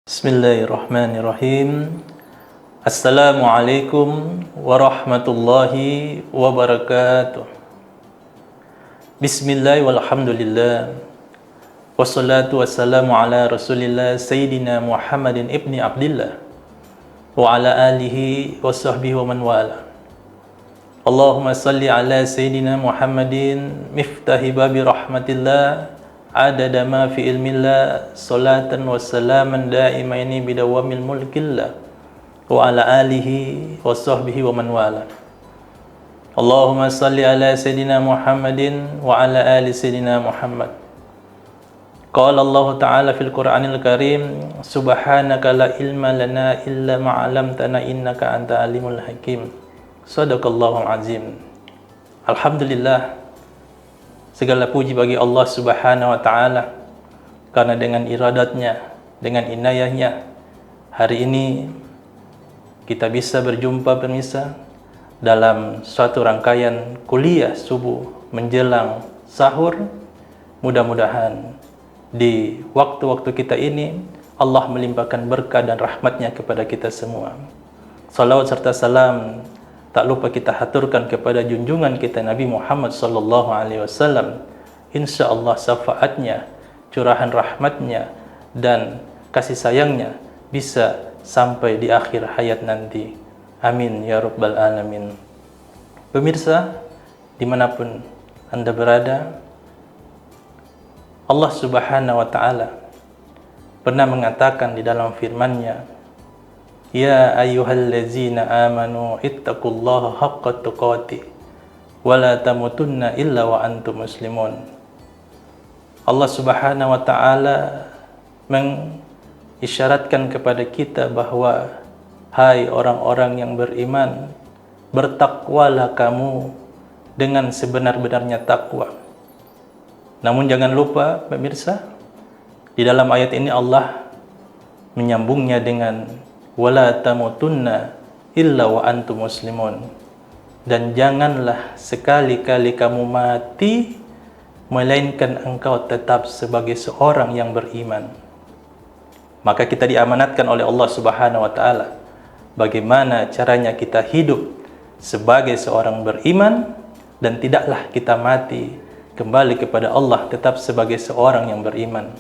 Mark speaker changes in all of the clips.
Speaker 1: Bismillahirrahmanirrahim. Assalamualaikum warahmatullahi wabarakatuh. Bismillah walhamdulillah. Wassalatu wassalamu ala rasulillah Sayyidina Muhammadin ibni Abdillah wa ala alihi wa sahbihi wa man wala. Allahumma salli ala Sayyidina Muhammadin miftahi babi rahmatillah adada ma fi ilmillah salatan wa salaman daimaini bidawamil mulkillah wa ala alihi wa sahbihi wa man wala. Allahumma salli ala Sayyidina Muhammadin wa ala ali Sayyidina Muhammad. Qala Allah Ta'ala fil Qur'anil Karim, subhanaka la ilma lana illa ma 'allamtana innaka anta alimul hakim. Shadaqallahul azim. Alhamdulillah, segala puji bagi Allah Subhanahu wa Ta'ala, karena dengan iradatnya, dengan inayahnya, hari ini kita bisa berjumpa pemirsa dalam suatu rangkaian kuliah subuh menjelang sahur. Mudah-mudahan di waktu-waktu kita ini Allah melimpahkan berkah dan rahmatnya kepada kita semua. Salawat serta salam tak lupa kita haturkan kepada junjungan kita Nabi Muhammad sallallahu alaihi wasallam. Insyaallah syafaatnya, curahan rahmatnya dan kasih sayangnya bisa sampai di akhir hayat nanti. Amin ya rabbal alamin. Pemirsa, dimanapun Anda berada, Allah Subhanahu wa Ta'ala pernah mengatakan di dalam firman-Nya, ya ayyuhallazina amanu ittaqullaha haqqa tuqatih wa la tamutunna illa wa antum muslimun. Allah Subhanahu wa Ta'ala mengisyaratkan kepada kita bahwa hai orang-orang yang beriman, bertakwalah kamu dengan sebenar-benarnya takwa. Namun jangan lupa pemirsa, di dalam ayat ini Allah menyambungnya dengan wala tamutunna illa wa antum muslimun, dan janganlah sekali-kali kamu mati melainkan engkau tetap sebagai seorang yang beriman. Maka kita diamanatkan oleh Allah Subhanahu wa Ta'ala bagaimana caranya kita hidup sebagai seorang beriman, dan tidaklah kita mati kembali kepada Allah tetap sebagai seorang yang beriman.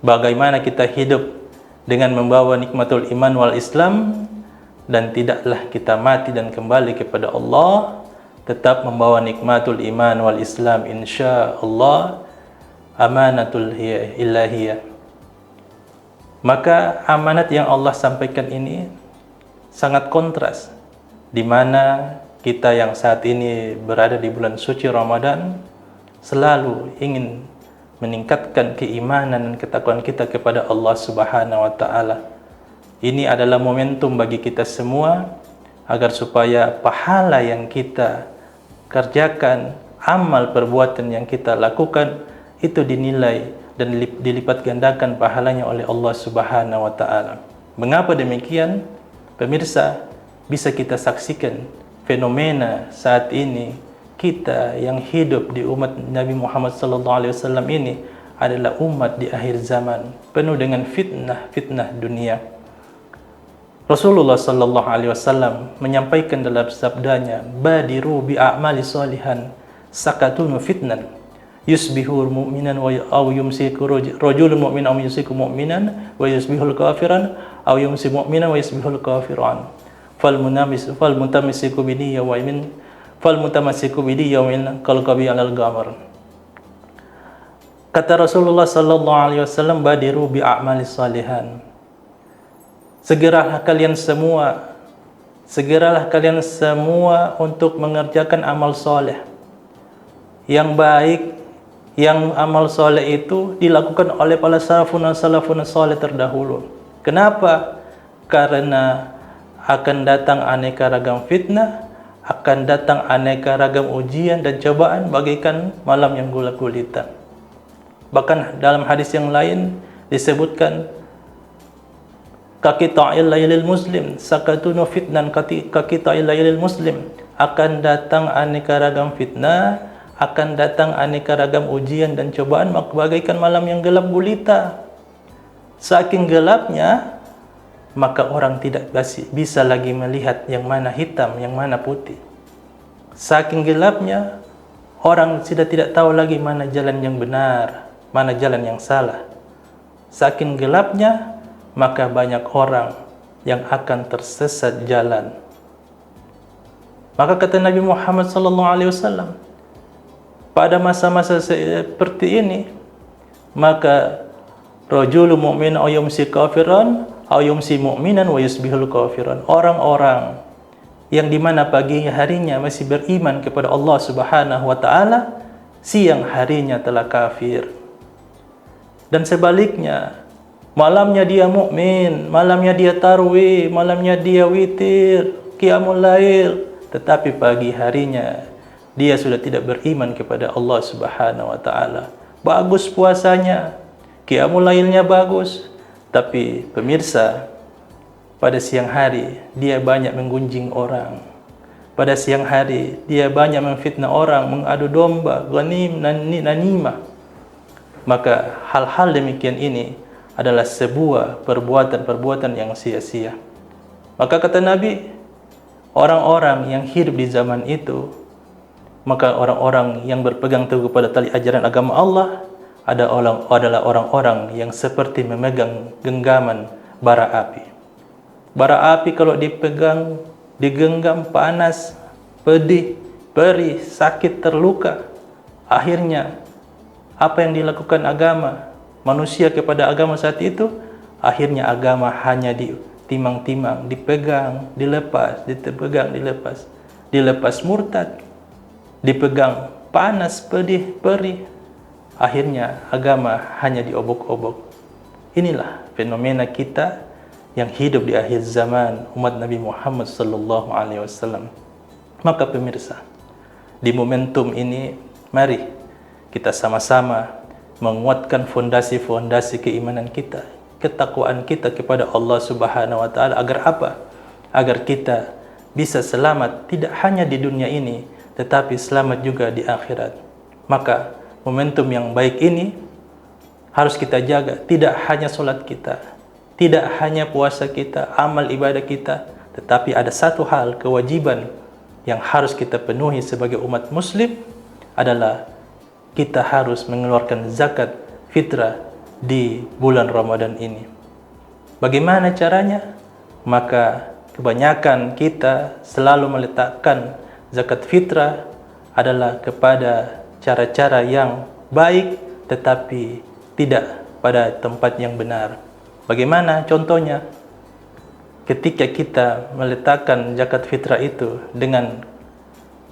Speaker 1: Bagaimana kita hidup dengan membawa nikmatul iman wal Islam, dan tidaklah kita mati dan kembali kepada Allah tetap membawa nikmatul iman wal Islam, insyaallah amanatul ilahiyah. Maka amanat yang Allah sampaikan ini sangat kontras, di mana kita yang saat ini berada di bulan suci Ramadan selalu ingin meningkatkan keimanan dan ketakwaan kita kepada Allah Subhanahu wa Ta'ala. Ini adalah momentum bagi kita semua agar supaya pahala yang kita kerjakan, amal perbuatan yang kita lakukan itu dinilai dan dilipat gandakan pahalanya oleh Allah Subhanahu wa Ta'ala. Mengapa demikian? Pemirsa, bisa kita saksikan fenomena saat ini. Kita yang hidup di umat Nabi Muhammad SAW ini adalah umat di akhir zaman, penuh dengan fitnah dunia. Rasulullah SAW menyampaikan dalam sabdanya, badiru bi a'mali salihan sakatunu fitnan yusbihul mu'minan wa aw yumsiku rajulun mu'min aw yumsiku mu'minan wa yusbihul kafiran aw yumsi mu'minan wa yusbihul kafiran fal mutamisiku bidiyya wa min fal mutamasiku bidi yaumin qalqabi alal gamar. Kata Rasulullah sallallahu alaihi wasallam, badiru bi a'malis salihan. Segeralah kalian semua untuk mengerjakan amal soleh yang baik, yang amal soleh itu dilakukan oleh para salafun soleh terdahulu. Kenapa? Karena akan datang aneka ragam fitnah, akan datang aneka ragam ujian dan cobaan bagaikan malam yang gelap gulita. Bahkan dalam hadis yang lain disebutkan, kaqita'il lailil muslim sakatunu fitnan kaqita'il lailil muslim, akan datang aneka ragam fitnah, akan datang aneka ragam ujian dan cobaan bagaikan malam yang gelap gulita. Saking gelapnya, maka orang tidak bisa lagi melihat yang mana hitam, yang mana putih. Saking gelapnya, orang sudah tidak tahu lagi mana jalan yang benar, mana jalan yang salah. Saking gelapnya, maka banyak orang yang akan tersesat jalan. Maka kata Nabi Muhammad SAW, pada masa-masa seperti ini, maka rajulun mu'min aw yumsi kafiran aw yumsi mu'minan wa yusbihul kafiran. Orang-orang yang dimana pagi harinya masih beriman kepada Allah Subhanahu wa taala, siang harinya telah kafir. Dan sebaliknya, malamnya dia mukmin, malamnya dia tarwih, malamnya dia witir, qiyamul lail, tetapi pagi harinya dia sudah tidak beriman kepada Allah Subhanahu wa taala. Bagus puasanya, qiyamul lailnya bagus, tapi pemirsa, pada siang hari dia banyak menggunjing orang. Pada siang hari dia banyak memfitnah orang, mengadu domba, ghanim, nanimah. Maka hal-hal demikian ini adalah sebuah perbuatan-perbuatan yang sia-sia. Maka kata Nabi, orang-orang yang hidup di zaman itu, maka orang-orang yang berpegang teguh pada tali ajaran agama Allah adalah orang-orang yang seperti memegang genggaman bara api. Bara api kalau dipegang, digenggam, panas, pedih, perih, sakit, terluka. Akhirnya apa yang dilakukan agama, manusia kepada agama saat itu, akhirnya agama hanya ditimang-timang, dipegang, dilepas, dipegang, dilepas. Dilepas murtad, dipegang panas, pedih, perih. Akhirnya agama hanya diobok-obok. Inilah fenomena kita yang hidup di akhir zaman umat Nabi Muhammad sallallahu alaihi wasallam. Maka pemirsa, di momentum ini mari kita sama-sama menguatkan fondasi-fondasi keimanan kita, ketakwaan kita kepada Allah Subhanahu wa taala. Agar apa? Agar kita bisa selamat tidak hanya di dunia ini, tetapi selamat juga di akhirat. Maka momentum yang baik ini harus kita jaga. Tidak hanya sholat kita, tidak hanya puasa kita, amal ibadah kita, tetapi ada satu hal, kewajiban yang harus kita penuhi sebagai umat muslim adalah kita harus mengeluarkan zakat fitrah di bulan Ramadan ini. Bagaimana caranya? Maka kebanyakan kita selalu meletakkan zakat fitrah adalah kepada cara-cara yang baik tetapi tidak pada tempat yang benar. Bagaimana contohnya? Ketika kita meletakkan zakat fitrah itu dengan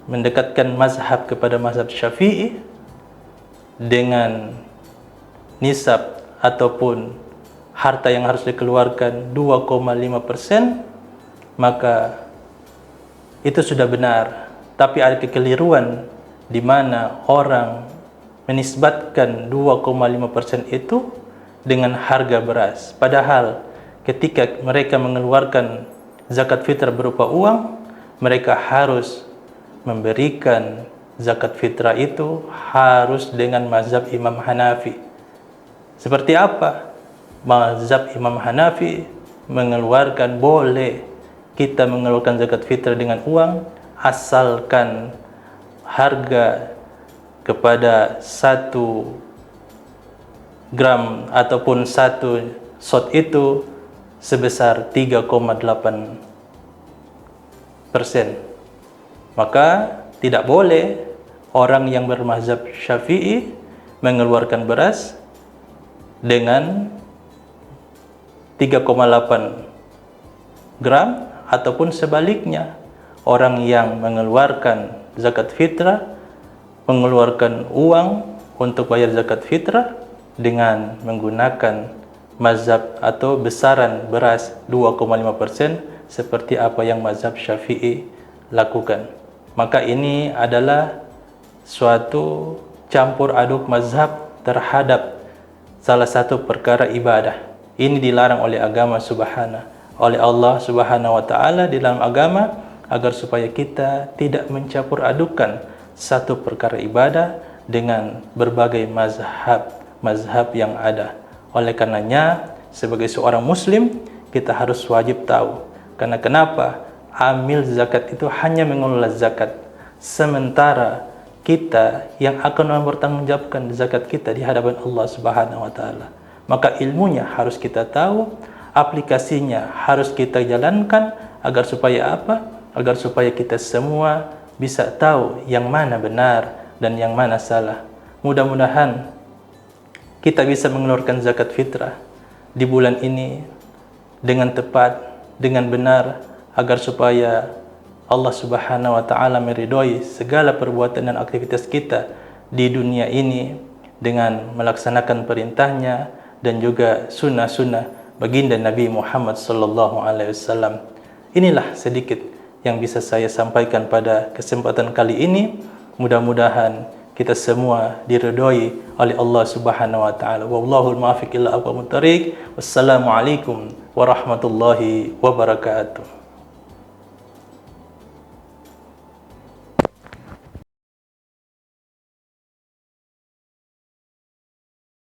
Speaker 1: mendekatkan mazhab kepada mazhab Syafi'i dengan nisab ataupun harta yang harus dikeluarkan 2,5%, maka itu sudah benar. Tapi ada kekeliruan di mana orang menisbatkan 2,5% itu dengan harga beras. Padahal ketika mereka mengeluarkan zakat fitrah berupa uang, mereka harus memberikan zakat fitrah itu harus dengan mazhab Imam Hanafi. Seperti apa? Mazhab Imam Hanafi mengeluarkan boleh kita mengeluarkan zakat fitrah dengan uang asalkan harga kepada 1 gram ataupun 1 shot itu sebesar 3,8%. Maka tidak boleh orang yang bermazhab Syafi'i mengeluarkan beras dengan 3,8 gram ataupun sebaliknya. Orang yang mengeluarkan zakat fitrah mengeluarkan uang untuk bayar zakat fitrah dengan menggunakan mazhab atau besaran beras 2,5% seperti apa yang mazhab Syafi'i lakukan. Maka ini adalah suatu campur aduk mazhab terhadap salah satu perkara ibadah. Ini dilarang oleh agama oleh Allah Subhanahu wa taala di dalam agama, agar supaya kita tidak mencampur adukan satu perkara ibadah dengan berbagai mazhab yang ada. Oleh karenanya sebagai seorang muslim kita harus wajib tahu. Karena kenapa? Amil zakat itu hanya mengelola zakat, sementara kita yang akan mempertanggungjawabkan zakat kita di hadapan Allah Subhanahu wa taala. Maka ilmunya harus kita tahu, aplikasinya harus kita jalankan agar supaya apa? Agar supaya kita semua bisa tahu yang mana benar dan yang mana salah. Mudah-mudahan kita bisa mengeluarkan zakat fitrah di bulan ini dengan tepat, dengan benar, agar supaya Allah Subhanahu wa taala meridhoi segala perbuatan dan aktivitas kita di dunia ini dengan melaksanakan perintahnya dan juga sunnah-sunnah baginda Nabi Muhammad sallallahu alaihi wasallam. Inilah sedikit yang bisa saya sampaikan pada kesempatan kali ini. Mudah-mudahan kita semua diridhoi oleh Allah Subhanahu wa taala. Wallahul muwaffiq ila aqwamut thoriq. Wassalamualaikum warahmatullahi wabarakatuh.